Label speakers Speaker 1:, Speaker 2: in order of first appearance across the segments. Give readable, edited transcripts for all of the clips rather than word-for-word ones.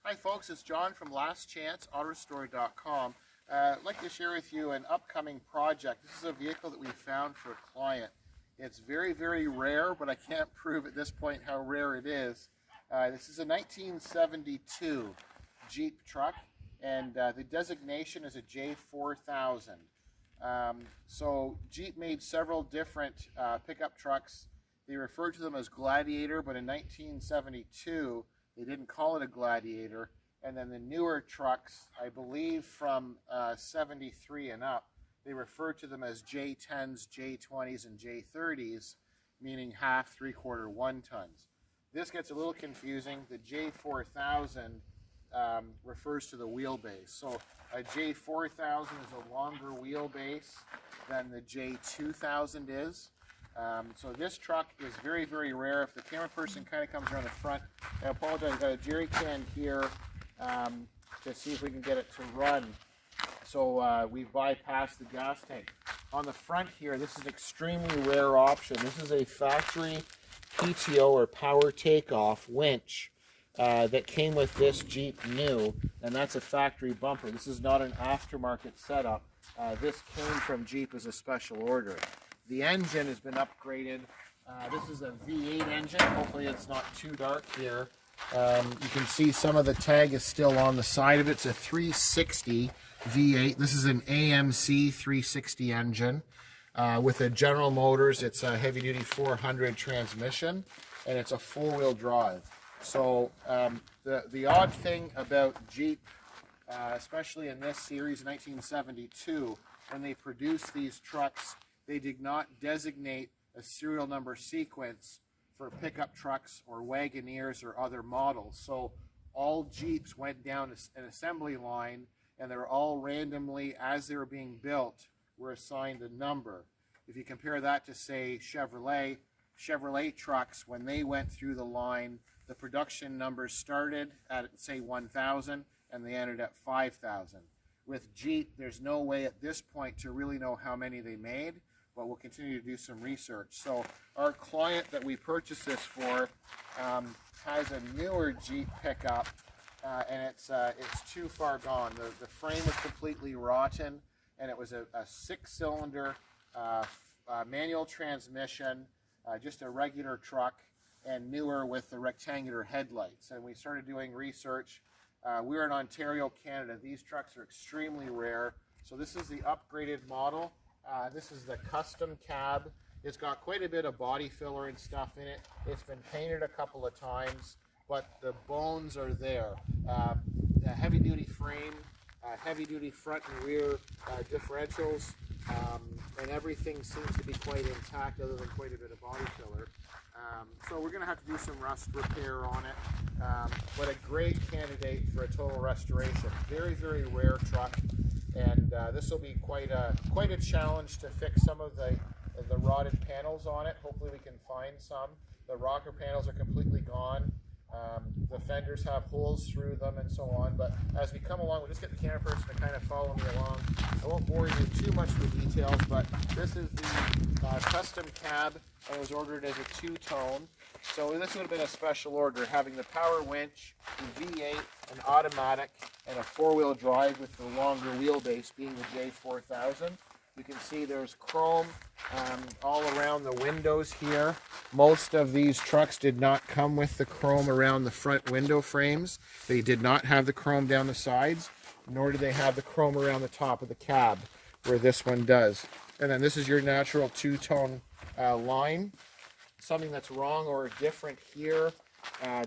Speaker 1: Hi folks, it's John from lastchanceautorestore.com. I'd like to share with you an upcoming project. This is a vehicle that we found for a client. It's very, very rare, but I can't prove at this point how rare it is. This is a 1972 Jeep truck, and the designation is a J4000. So Jeep made several different pickup trucks. They referred to them as Gladiator, but in 1972, they didn't call it a Gladiator. And then the newer trucks, I believe from 73 and up, they refer to them as J10s, J20s, and J30s, meaning half, three-quarter, 1 tons. This gets a little confusing. The J4000 refers to the wheelbase. So a J4000 is a longer wheelbase than the J2000 is. So this truck is very, very rare. If the camera person kind of comes around the front, I apologize, I've got a jerry can here to see if we can get it to run. So we've bypassed the gas tank. On the front here, this is an extremely rare option. This is a factory PTO or power takeoff winch that came with this Jeep new, and that's a factory bumper. This is not an aftermarket setup. This came from Jeep as a special order. The engine has been upgraded. This is a V8 engine. Hopefully it's not too dark here. You can see some of the tag is still on the side of it. It's a 360 V8. This is an AMC 360 engine with a General Motors. It's a heavy-duty 400 transmission, and it's a four-wheel drive. So the odd thing about Jeep, especially in this series, 1972, when they produced these trucks, they did not designate a serial number sequence for pickup trucks or Wagoneers or other models. So all Jeeps went down an assembly line, and they're all randomly, as they were being built, were assigned a number. If you compare that to, say, Chevrolet trucks, when they went through the line, the production numbers started at, say, 1,000, and they ended at 5,000. With Jeep, there's no way at this point to really know how many they made, but we'll continue to do some research. So our client that we purchased this for has a newer Jeep pickup, and it's too far gone. The frame was completely rotten, and it was a 6-cylinder manual transmission, just a regular truck, and newer with the rectangular headlights. And we started doing research. We're in Ontario, Canada. These trucks are extremely rare. So this is the upgraded model. This is the custom cab. It's got quite a bit of body filler and stuff in it. It's been painted a couple of times, but the bones are there. A heavy-duty frame, heavy-duty front and rear differentials, and everything seems to be quite intact other than quite a bit of body filler. So we're going to have to do some rust repair on it, but a great candidate for a total restoration. Very, very rare truck, and this will be quite a challenge to fix some of the rotted panels on it. Hopefully we can find some. The rocker panels are completely gone. The fenders have holes through them and so on, but as we come along, we'll just get the camera person to kind of follow me along. I won't bore you too much with the details, but this is the custom cab, and it was ordered as a 2-tone. So this would have been a special order, having the power winch, the V8, an automatic, and a 4-wheel drive with the longer wheelbase being the J4000. You can see there's chrome all around the windows here. Most of these trucks did not come with the chrome around the front window frames. They did not have the chrome down the sides, nor did they have the chrome around the top of the cab, where this one does. And then this is your natural 2-tone line. Something that's wrong or different here.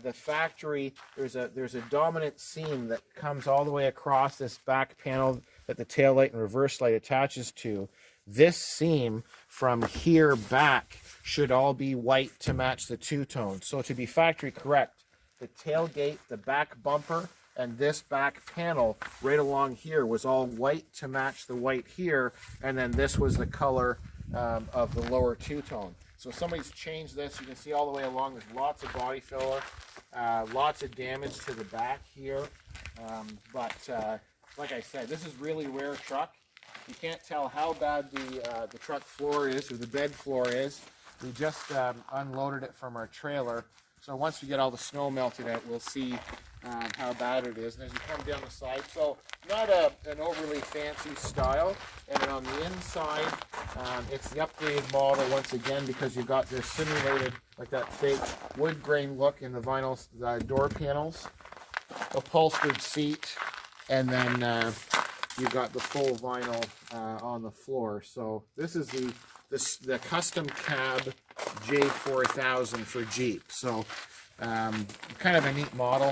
Speaker 1: The factory, there's a dominant seam that comes all the way across this back panel that the tail light and reverse light attaches to. This seam from here back should all be white to match the 2-tone. So to be factory correct, the tailgate, the back bumper, and this back panel right along here was all white to match the white here, and then this was the color of the lower 2-tone. So somebody's changed this. You can see all the way along. There's lots of body filler, lots of damage to the back here. But like I said, this is really rare truck. You can't tell how bad the truck floor is or the bed floor is. We just unloaded it from our trailer. So once we get all the snow melted out, we'll see how bad it is. And as you come down the side, so not an overly fancy style. And then on the inside, it's the upgraded model once again because you've got this simulated, like that fake wood grain look in the vinyl door panels, upholstered seat, and then you've got the full vinyl on the floor. So this is the custom cab J4000 for Jeep. So kind of a neat model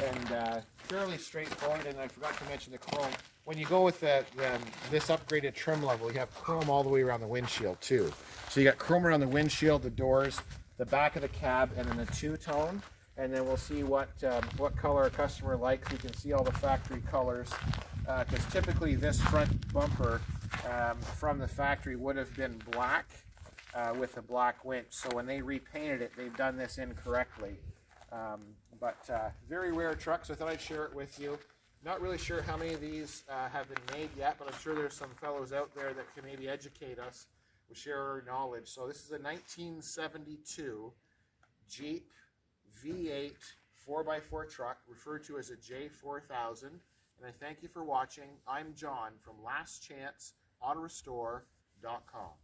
Speaker 1: and fairly straightforward. And I forgot to mention the chrome. When you go with this upgraded trim level, you have chrome all the way around the windshield too. So you got chrome around the windshield, the doors, the back of the cab, and then the two-tone. And then we'll see what color a customer likes. You can see all the factory colors. Because typically this front bumper from the factory would have been black with a black winch. So when they repainted it, they've done this incorrectly. But very rare truck, so I thought I'd share it with you. Not really sure how many of these have been made yet, but I'm sure there's some fellows out there that can maybe educate us, share our knowledge. So this is a 1972 Jeep V8 4x4 truck, referred to as a J4000. And I thank you for watching. I'm John from lastchanceautorestore.com.